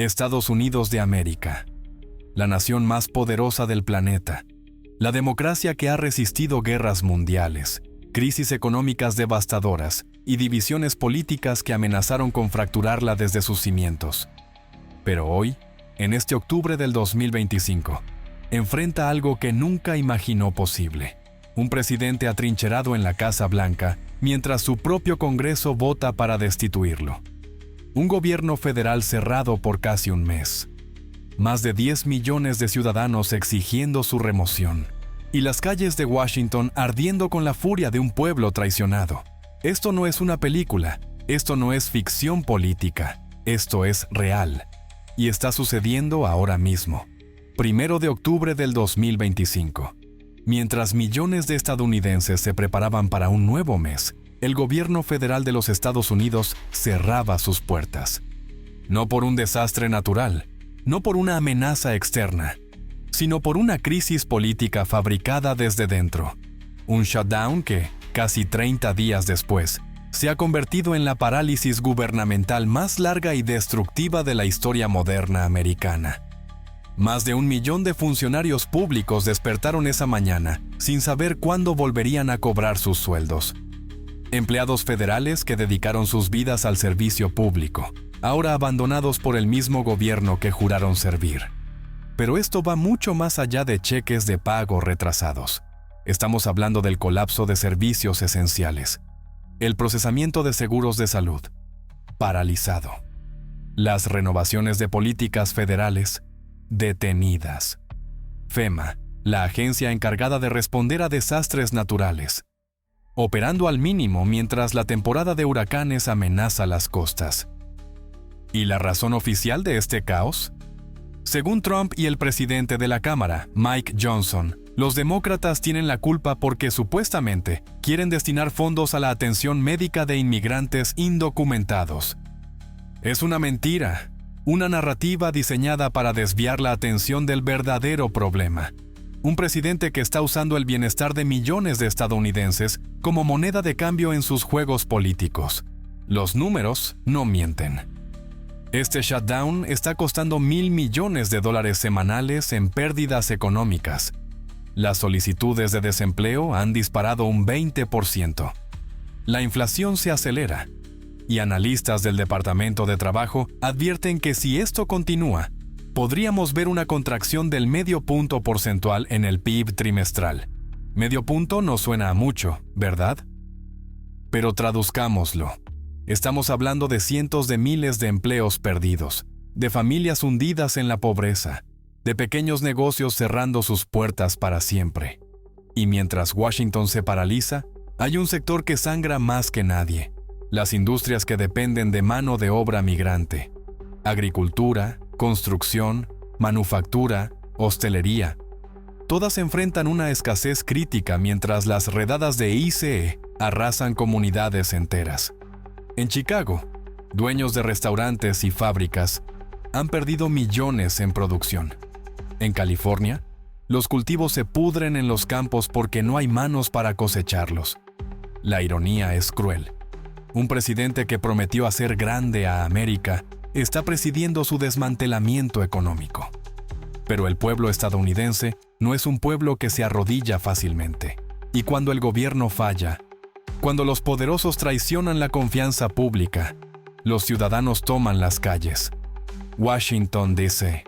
Estados Unidos de América, la nación más poderosa del planeta, la democracia que ha resistido guerras mundiales, crisis económicas devastadoras y divisiones políticas que amenazaron con fracturarla desde sus cimientos. Pero hoy, en este octubre del 2025, enfrenta algo que nunca imaginó posible. Un presidente atrincherado en la Casa Blanca mientras su propio Congreso vota para destituirlo. Un gobierno federal cerrado por casi un mes. Más de 10 millones de ciudadanos exigiendo su remoción. Y las calles de Washington ardiendo con la furia de un pueblo traicionado. Esto no es una película, esto no es ficción política, esto es real. Y está sucediendo ahora mismo, 1 de octubre del 2025. Mientras millones de estadounidenses se preparaban para un nuevo mes, el gobierno federal de los Estados Unidos cerraba sus puertas. No por un desastre natural, no por una amenaza externa, sino por una crisis política fabricada desde dentro. Un shutdown que, casi 30 días después, se ha convertido en la parálisis gubernamental más larga y destructiva de la historia moderna americana. Más de 1 millón de funcionarios públicos despertaron esa mañana sin saber cuándo volverían a cobrar sus sueldos. Empleados federales que dedicaron sus vidas al servicio público, ahora abandonados por el mismo gobierno que juraron servir. Pero esto va mucho más allá de cheques de pago retrasados. Estamos hablando del colapso de servicios esenciales. El procesamiento de seguros de salud, paralizado. Las renovaciones de políticas federales, detenidas. FEMA, la agencia encargada de responder a desastres naturales, operando al mínimo mientras la temporada de huracanes amenaza las costas. ¿Y la razón oficial de este caos? Según Trump y el presidente de la Cámara, Mike Johnson, los demócratas tienen la culpa porque supuestamente quieren destinar fondos a la atención médica de inmigrantes indocumentados. Es una mentira, una narrativa diseñada para desviar la atención del verdadero problema. Un presidente que está usando el bienestar de millones de estadounidenses como moneda de cambio en sus juegos políticos. Los números no mienten. Este shutdown está costando $1,000 millones semanales en pérdidas económicas. Las solicitudes de desempleo han disparado un 20%. La inflación se acelera. Y analistas del Departamento de Trabajo advierten que si esto continúa, podríamos ver una contracción del 0,5 punto porcentual en el PIB trimestral. 0,5 punto no suena a mucho, ¿verdad? Pero traduzcámoslo. Estamos hablando de cientos de miles de empleos perdidos, de familias hundidas en la pobreza, de pequeños negocios cerrando sus puertas para siempre. Y mientras Washington se paraliza, hay un sector que sangra más que nadie. Las industrias que dependen de mano de obra migrante. Agricultura, construcción, manufactura, hostelería. Todas enfrentan una escasez crítica mientras las redadas de ICE arrasan comunidades enteras. En Chicago, dueños de restaurantes y fábricas han perdido millones en producción. En California, los cultivos se pudren en los campos porque no hay manos para cosecharlos. La ironía es cruel. Un presidente que prometió hacer grande a América está presidiendo su desmantelamiento económico. Pero el pueblo estadounidense no es un pueblo que se arrodilla fácilmente. Y cuando el gobierno falla, cuando los poderosos traicionan la confianza pública, los ciudadanos toman las calles. Washington, D.C.,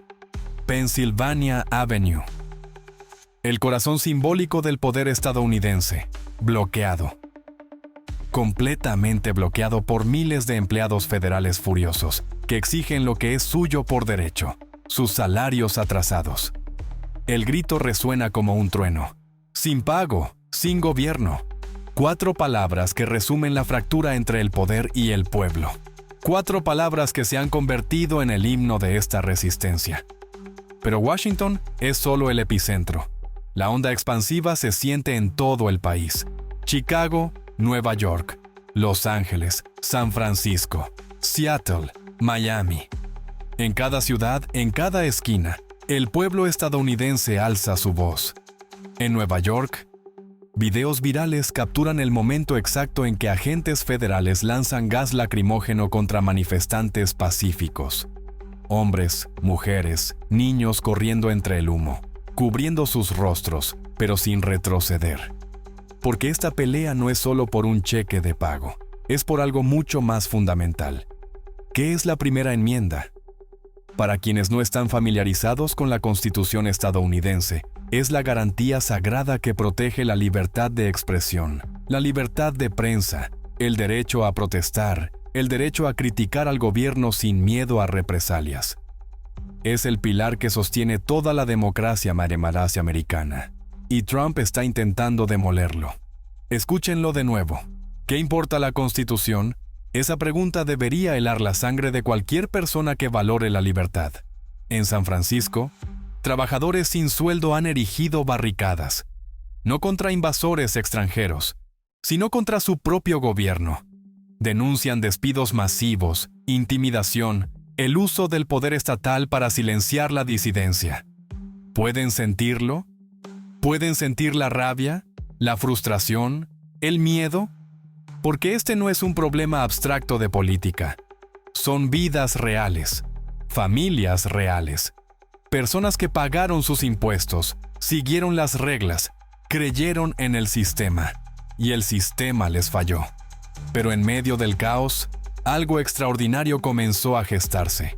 Pennsylvania Avenue. El corazón simbólico del poder estadounidense, bloqueado. Completamente bloqueado por miles de empleados federales furiosos que exigen lo que es suyo por derecho, sus salarios atrasados. El grito resuena como un trueno. Sin pago, sin gobierno. 4 palabras que resumen la fractura entre el poder y el pueblo. 4 palabras que se han convertido en el himno de esta resistencia. Pero Washington es solo el epicentro. La onda expansiva se siente en todo el país. Chicago, Nueva York, Los Ángeles, San Francisco, Seattle, Miami. En cada ciudad, en cada esquina, el pueblo estadounidense alza su voz. En Nueva York, videos virales capturan el momento exacto en que agentes federales lanzan gas lacrimógeno contra manifestantes pacíficos. Hombres, mujeres, niños corriendo entre el humo, cubriendo sus rostros, pero sin retroceder. Porque esta pelea no es solo por un cheque de pago, es por algo mucho más fundamental. ¿Qué es la primera enmienda? Para quienes no están familiarizados con la Constitución estadounidense, es la garantía sagrada que protege la libertad de expresión, la libertad de prensa, el derecho a protestar, el derecho a criticar al gobierno sin miedo a represalias. Es el pilar que sostiene toda la democracia americana, y Trump está intentando demolerlo. Escúchenlo de nuevo. ¿Qué importa la Constitución? Esa pregunta debería helar la sangre de cualquier persona que valore la libertad. En San Francisco, trabajadores sin sueldo han erigido barricadas, no contra invasores extranjeros, sino contra su propio gobierno. Denuncian despidos masivos, intimidación, el uso del poder estatal para silenciar la disidencia. ¿Pueden sentirlo? ¿Pueden sentir la rabia, la frustración, el miedo? Porque este no es un problema abstracto de política. Son vidas reales, familias reales, personas que pagaron sus impuestos, siguieron las reglas, creyeron en el sistema, y el sistema les falló. Pero en medio del caos, algo extraordinario comenzó a gestarse.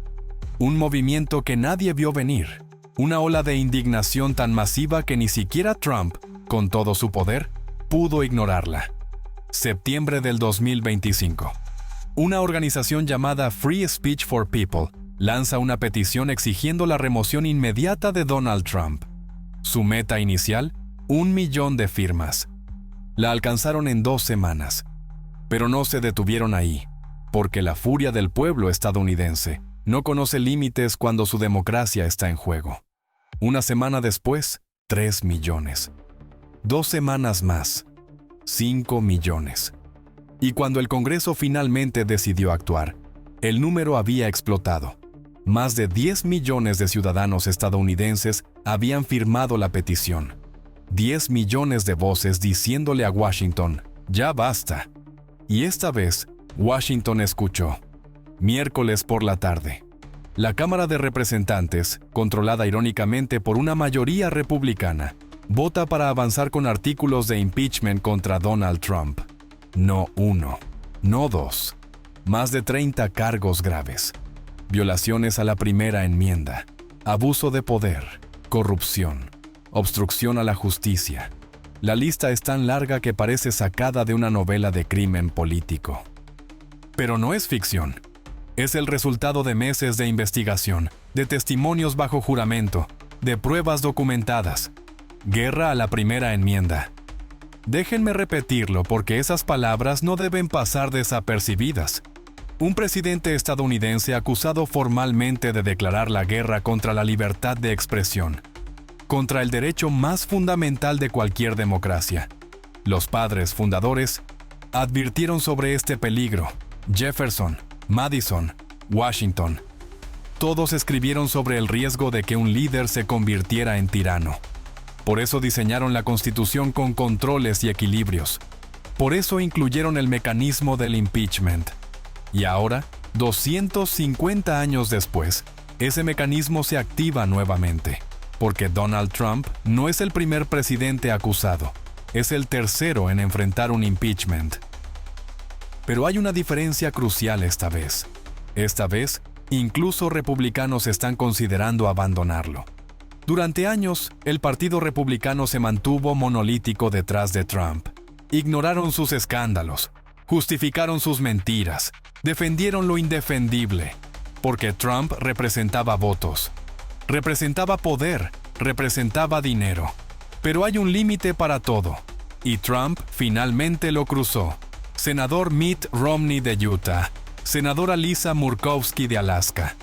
Un movimiento que nadie vio venir, una ola de indignación tan masiva que ni siquiera Trump, con todo su poder, pudo ignorarla. Septiembre del 2025. Una organización llamada Free Speech for People lanza una petición exigiendo la remoción inmediata de Donald Trump. Su meta inicial, 1 millón de firmas. La alcanzaron en 2 semanas. Pero no se detuvieron ahí, porque la furia del pueblo estadounidense no conoce límites cuando su democracia está en juego. Una semana después, 3 millones. 2 semanas más, 5 millones. Y cuando el Congreso finalmente decidió actuar, el número había explotado. Más de 10 millones de ciudadanos estadounidenses habían firmado la petición. 10 millones de voces diciéndole a Washington, ya basta. Y esta vez, Washington escuchó. Miércoles por la tarde. La Cámara de Representantes, controlada irónicamente por una mayoría republicana, vota para avanzar con artículos de impeachment contra Donald Trump. No 1, no 2. Más de 30 cargos graves. Violaciones a la primera enmienda, abuso de poder, corrupción, obstrucción a la justicia. La lista es tan larga que parece sacada de una novela de crimen político. Pero no es ficción. Es el resultado de meses de investigación, de testimonios bajo juramento, de pruebas documentadas. Guerra a la primera enmienda. Déjenme repetirlo porque esas palabras no deben pasar desapercibidas. Un presidente estadounidense acusado formalmente de declarar la guerra contra la libertad de expresión, contra el derecho más fundamental de cualquier democracia. Los padres fundadores advirtieron sobre este peligro. Jefferson, Madison, Washington. Todos escribieron sobre el riesgo de que un líder se convirtiera en tirano. Por eso diseñaron la Constitución con controles y equilibrios. Por eso incluyeron el mecanismo del impeachment. Y ahora, 250 años después, ese mecanismo se activa nuevamente. Porque Donald Trump no es el primer presidente acusado, es el tercero en enfrentar un impeachment. Pero hay una diferencia crucial esta vez. Esta vez, incluso republicanos están considerando abandonarlo. Durante años, el Partido Republicano se mantuvo monolítico detrás de Trump. Ignoraron sus escándalos, justificaron sus mentiras, defendieron lo indefendible, porque Trump representaba votos, representaba poder, representaba dinero. Pero hay un límite para todo, y Trump finalmente lo cruzó. Senador Mitt Romney de Utah, senadora Lisa Murkowski de Alaska.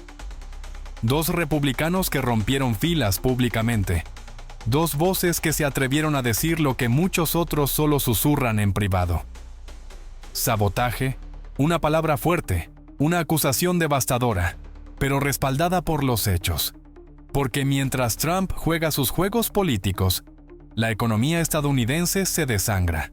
2 republicanos que rompieron filas públicamente. 2 voces que se atrevieron a decir lo que muchos otros solo susurran en privado. Sabotaje, una palabra fuerte, una acusación devastadora, pero respaldada por los hechos. Porque mientras Trump juega sus juegos políticos, la economía estadounidense se desangra.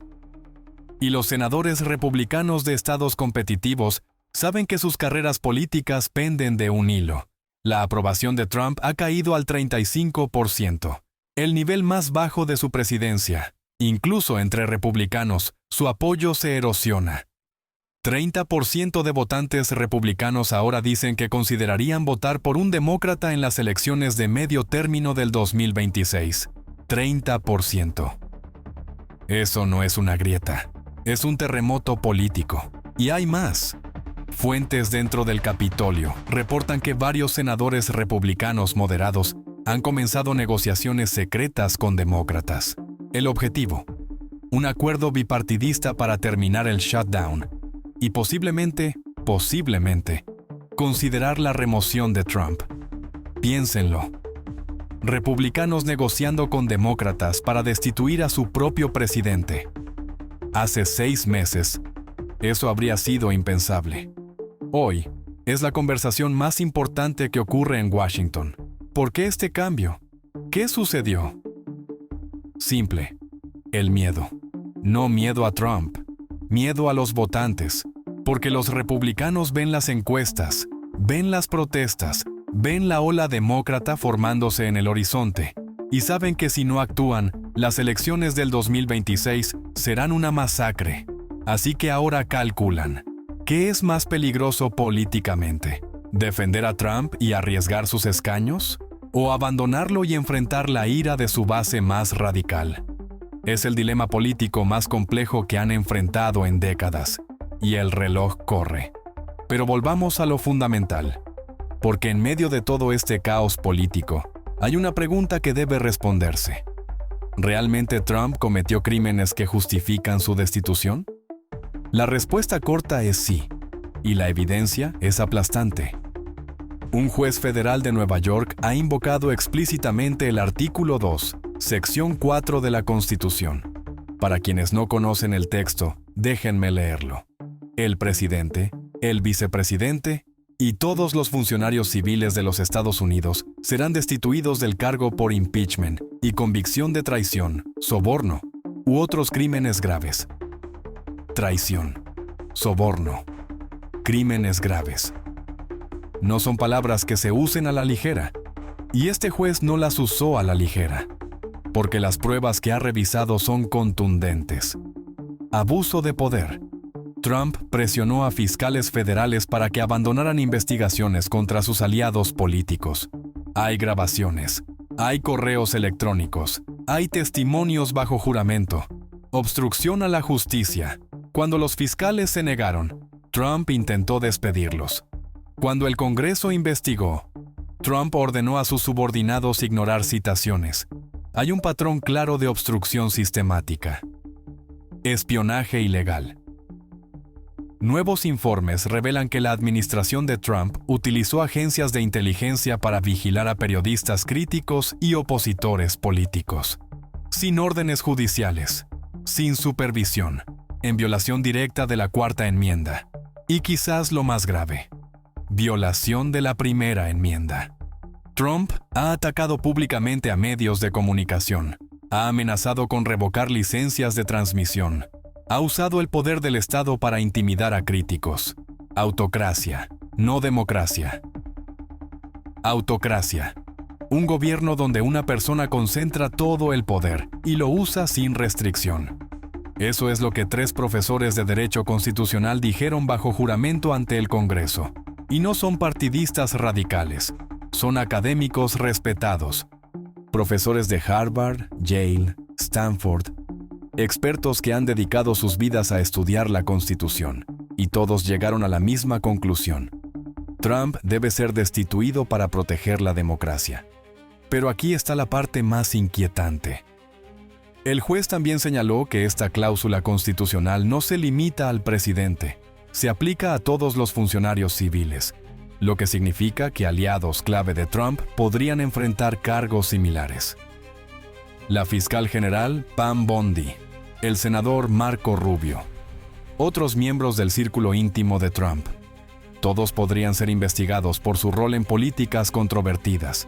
Y los senadores republicanos de estados competitivos saben que sus carreras políticas penden de un hilo. La aprobación de Trump ha caído al 35%, el nivel más bajo de su presidencia. Incluso entre republicanos, su apoyo se erosiona. 30% de votantes republicanos ahora dicen que considerarían votar por un demócrata en las elecciones de medio término del 2026. 30%. Eso no es una grieta, es un terremoto político. Y hay más. Fuentes dentro del Capitolio reportan que varios senadores republicanos moderados han comenzado negociaciones secretas con demócratas. El objetivo: un acuerdo bipartidista para terminar el shutdown y posiblemente, considerar la remoción de Trump. Piénsenlo. Republicanos negociando con demócratas para destituir a su propio presidente. Hace 6 meses, eso habría sido impensable. Hoy, es la conversación más importante que ocurre en Washington. ¿Por qué este cambio? ¿Qué sucedió? Simple. El miedo. No miedo a Trump. Miedo a los votantes. Porque los republicanos ven las encuestas, ven las protestas, ven la ola demócrata formándose en el horizonte y saben que si no actúan, las elecciones del 2026 serán una masacre. Así que ahora calculan. ¿Qué es más peligroso políticamente? ¿Defender a Trump y arriesgar sus escaños? ¿O abandonarlo y enfrentar la ira de su base más radical? Es el dilema político más complejo que han enfrentado en décadas. Y el reloj corre. Pero volvamos a lo fundamental. Porque en medio de todo este caos político, hay una pregunta que debe responderse. ¿Realmente Trump cometió crímenes que justifican su destitución? La respuesta corta es sí, y la evidencia es aplastante. Un juez federal de Nueva York ha invocado explícitamente el artículo 2, sección 4 de la Constitución. Para quienes no conocen el texto, déjenme leerlo. El presidente, el vicepresidente y todos los funcionarios civiles de los Estados Unidos serán destituidos del cargo por impeachment y convicción de traición, soborno u otros crímenes graves. Traición, soborno, crímenes graves. No son palabras que se usen a la ligera, y este juez no las usó a la ligera, porque las pruebas que ha revisado son contundentes. Abuso de poder. Trump presionó a fiscales federales para que abandonaran investigaciones contra sus aliados políticos. Hay grabaciones, hay correos electrónicos, hay testimonios bajo juramento. Obstrucción a la justicia. Cuando los fiscales se negaron, Trump intentó despedirlos. Cuando el Congreso investigó, Trump ordenó a sus subordinados ignorar citaciones. Hay un patrón claro de obstrucción sistemática. Espionaje ilegal. Nuevos informes revelan que la administración de Trump utilizó agencias de inteligencia para vigilar a periodistas críticos y opositores políticos, sin órdenes judiciales, sin supervisión, en violación directa de la Cuarta Enmienda. Y quizás lo más grave, violación de la Primera Enmienda. Trump ha atacado públicamente a medios de comunicación, ha amenazado con revocar licencias de transmisión, ha usado el poder del Estado para intimidar a críticos. Autocracia, no democracia. Autocracia. Un gobierno donde una persona concentra todo el poder y lo usa sin restricción. Eso es lo que 3 profesores de Derecho Constitucional dijeron bajo juramento ante el Congreso. Y no son partidistas radicales, son académicos respetados. Profesores de Harvard, Yale, Stanford, expertos que han dedicado sus vidas a estudiar la Constitución, y todos llegaron a la misma conclusión. Trump debe ser destituido para proteger la democracia. Pero aquí está la parte más inquietante. El juez también señaló que esta cláusula constitucional no se limita al presidente, se aplica a todos los funcionarios civiles, lo que significa que aliados clave de Trump podrían enfrentar cargos similares. La fiscal general Pam Bondi, el senador Marco Rubio, otros miembros del círculo íntimo de Trump. Todos podrían ser investigados por su rol en políticas controvertidas,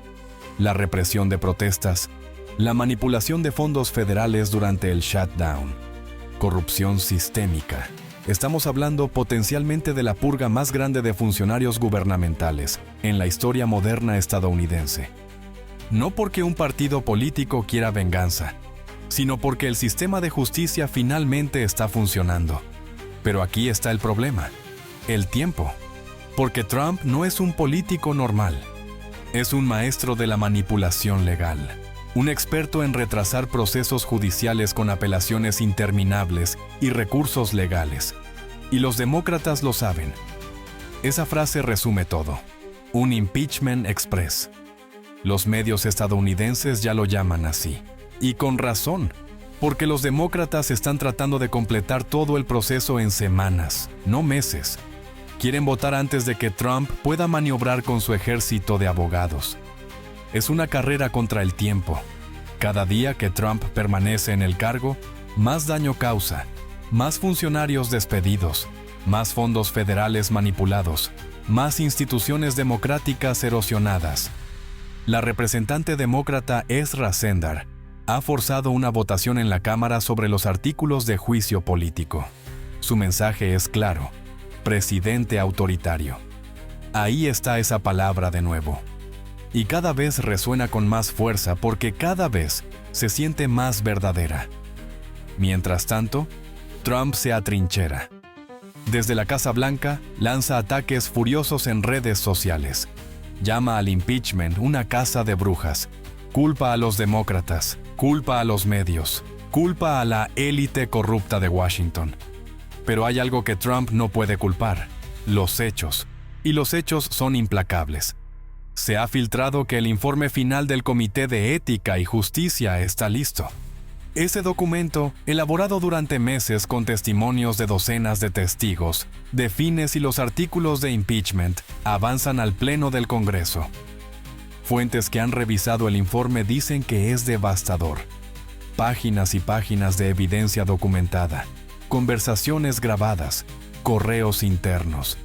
la represión de protestas, la manipulación de fondos federales durante el shutdown, corrupción sistémica Estamos hablando potencialmente de la purga más grande de funcionarios gubernamentales en la historia moderna estadounidense. No porque un partido político quiera venganza, sino porque el sistema de justicia finalmente está funcionando. Pero aquí está el problema: el tiempo. Porque Trump no es un político normal. Es un maestro de la manipulación legal. Un experto en retrasar procesos judiciales con apelaciones interminables y recursos legales. Y los demócratas lo saben. Esa frase resume todo. Un impeachment express. Los medios estadounidenses ya lo llaman así. Y con razón, porque los demócratas están tratando de completar todo el proceso en semanas, no meses. Quieren votar antes de que Trump pueda maniobrar con su ejército de abogados. Es una carrera contra el tiempo. Cada día que Trump permanece en el cargo, más daño causa, más funcionarios despedidos, más fondos federales manipulados, más instituciones democráticas erosionadas. La representante demócrata Ezra Zendar ha forzado una votación en la Cámara sobre los artículos de juicio político. Su mensaje es claro: presidente autoritario. Ahí está esa palabra de nuevo. Y cada vez resuena con más fuerza porque cada vez se siente más verdadera. Mientras tanto, Trump se atrinchera. Desde la Casa Blanca, lanza ataques furiosos en redes sociales. Llama al impeachment una casa de brujas. Culpa a los demócratas, culpa a los medios, culpa a la élite corrupta de Washington. Pero hay algo que Trump no puede culpar: los hechos. Y los hechos son implacables. Se ha filtrado que el informe final del Comité de Ética y Justicia está listo. Ese documento, elaborado durante meses con testimonios de docenas de testigos, define si los artículos de impeachment avanzan al Pleno del Congreso. Fuentes que han revisado el informe dicen que es devastador. Páginas y páginas de evidencia documentada, conversaciones grabadas, correos internos,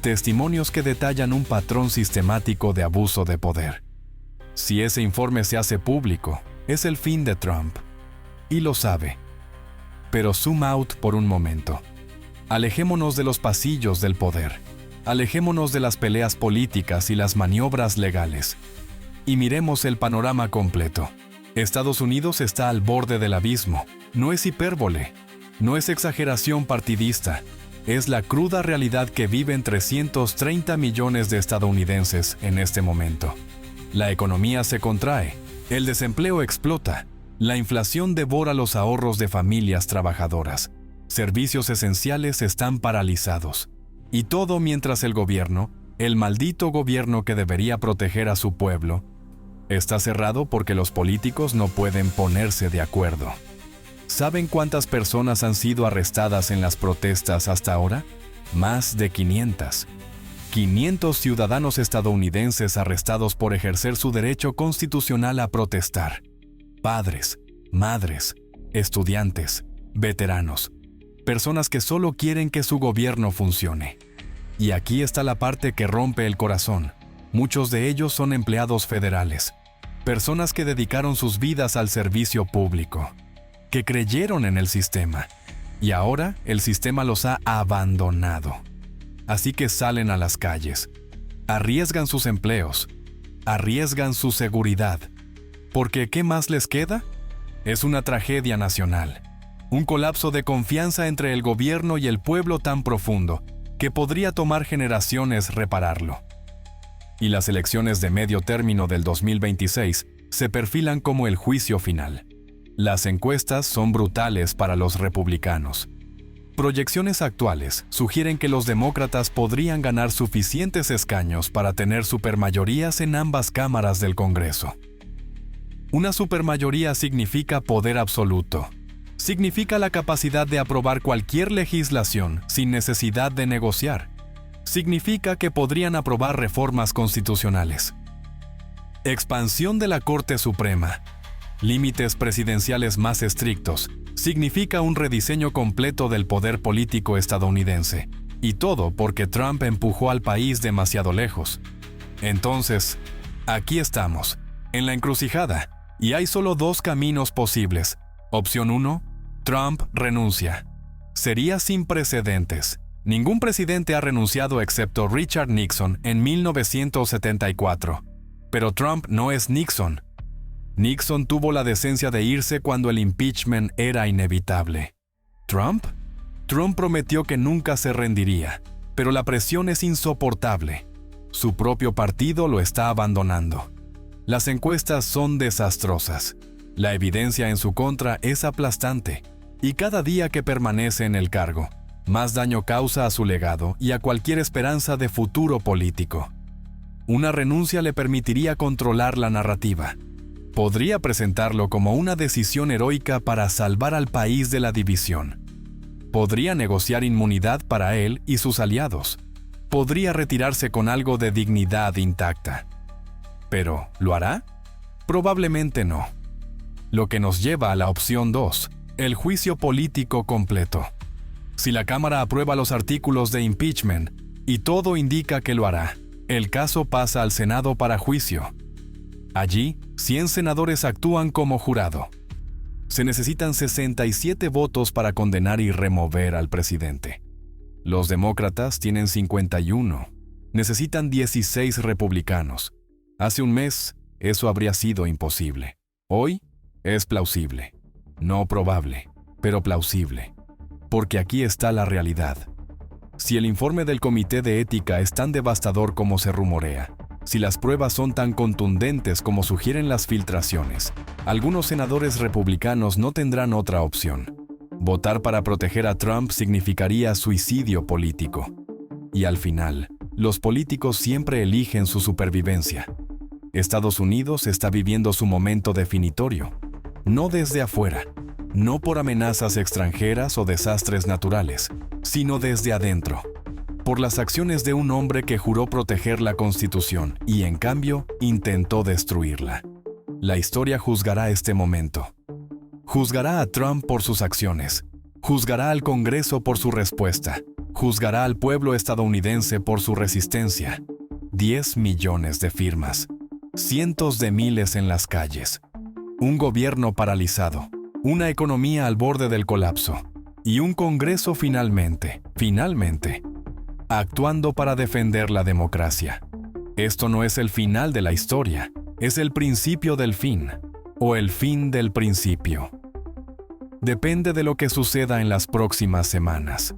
testimonios que detallan un patrón sistemático de abuso de poder. Si ese informe se hace público, es el fin de Trump. Y lo sabe. Pero zoom out por un momento. Alejémonos de los pasillos del poder. Alejémonos de las peleas políticas y las maniobras legales. Y miremos el panorama completo. Estados Unidos está al borde del abismo. No es hipérbole. No es exageración partidista. Es la cruda realidad que viven 330 millones de estadounidenses en este momento. La economía se contrae. El desempleo explota. La inflación devora los ahorros de familias trabajadoras. Servicios esenciales están paralizados. Y todo mientras el gobierno, el maldito gobierno que debería proteger a su pueblo, está cerrado porque los políticos no pueden ponerse de acuerdo. ¿Saben cuántas personas han sido arrestadas en las protestas hasta ahora? Más de 500. 500 ciudadanos estadounidenses arrestados por ejercer su derecho constitucional a protestar. Padres, madres, estudiantes, veteranos, personas que solo quieren que su gobierno funcione. Y aquí está la parte que rompe el corazón. Muchos de ellos son empleados federales, personas que dedicaron sus vidas al servicio público, que creyeron en el sistema, y ahora el sistema los ha abandonado. Así que salen a las calles, arriesgan sus empleos, arriesgan su seguridad, porque ¿qué más les queda? Es una tragedia nacional, un colapso de confianza entre el gobierno y el pueblo tan profundo que podría tomar generaciones repararlo. Y las elecciones de medio término del 2026 se perfilan como el juicio final. Las encuestas son brutales para los republicanos. Proyecciones actuales sugieren que los demócratas podrían ganar suficientes escaños para tener supermayorías en ambas cámaras del Congreso. Una supermayoría significa poder absoluto. Significa la capacidad de aprobar cualquier legislación sin necesidad de negociar. Significa que podrían aprobar reformas constitucionales. Expansión de la Corte Suprema. Límites presidenciales más estrictos. Significa un rediseño completo del poder político estadounidense. Y todo porque Trump empujó al país demasiado lejos. Entonces, aquí estamos, en la encrucijada, y hay solo dos caminos posibles. Opción 1, Trump renuncia. Sería sin precedentes. Ningún presidente ha renunciado excepto Richard Nixon en 1974. Pero Trump no es Nixon. Nixon tuvo la decencia de irse cuando el impeachment era inevitable. ¿Trump? Trump prometió que nunca se rendiría, pero la presión es insoportable. Su propio partido lo está abandonando. Las encuestas son desastrosas. La evidencia en su contra es aplastante, y cada día que permanece en el cargo, más daño causa a su legado y a cualquier esperanza de futuro político. Una renuncia le permitiría controlar la narrativa. Podría presentarlo como una decisión heroica para salvar al país de la división. Podría negociar inmunidad para él y sus aliados. Podría retirarse con algo de dignidad intacta. ¿Pero lo hará? Probablemente no. Lo que nos lleva a la opción 2, el juicio político completo. Si la Cámara aprueba los artículos de impeachment, y todo indica que lo hará, el caso pasa al Senado para juicio. Allí, 100 senadores actúan como jurado. Se necesitan 67 votos para condenar y remover al presidente. Los demócratas tienen 51. Necesitan 16 republicanos. Hace un mes, eso habría sido imposible. Hoy, es plausible. No probable, pero plausible. Porque aquí está la realidad. Si el informe del Comité de Ética es tan devastador como se rumorea, si las pruebas son tan contundentes como sugieren las filtraciones, algunos senadores republicanos no tendrán otra opción. Votar para proteger a Trump significaría suicidio político. Y al final, los políticos siempre eligen su supervivencia. Estados Unidos está viviendo su momento definitorio. No desde afuera, no por amenazas extranjeras o desastres naturales, sino desde adentro. Por las acciones de un hombre que juró proteger la Constitución y, en cambio, intentó destruirla. La historia juzgará este momento. Juzgará a Trump por sus acciones. Juzgará al Congreso por su respuesta. Juzgará al pueblo estadounidense por su resistencia. 10 millones de firmas. Cientos de miles en las calles. Un gobierno paralizado. Una economía al borde del colapso. Y un Congreso finalmente, actuando para defender la democracia. Esto no es el final de la historia, es el principio del fin, o el fin del principio. Depende de lo que suceda en las próximas semanas.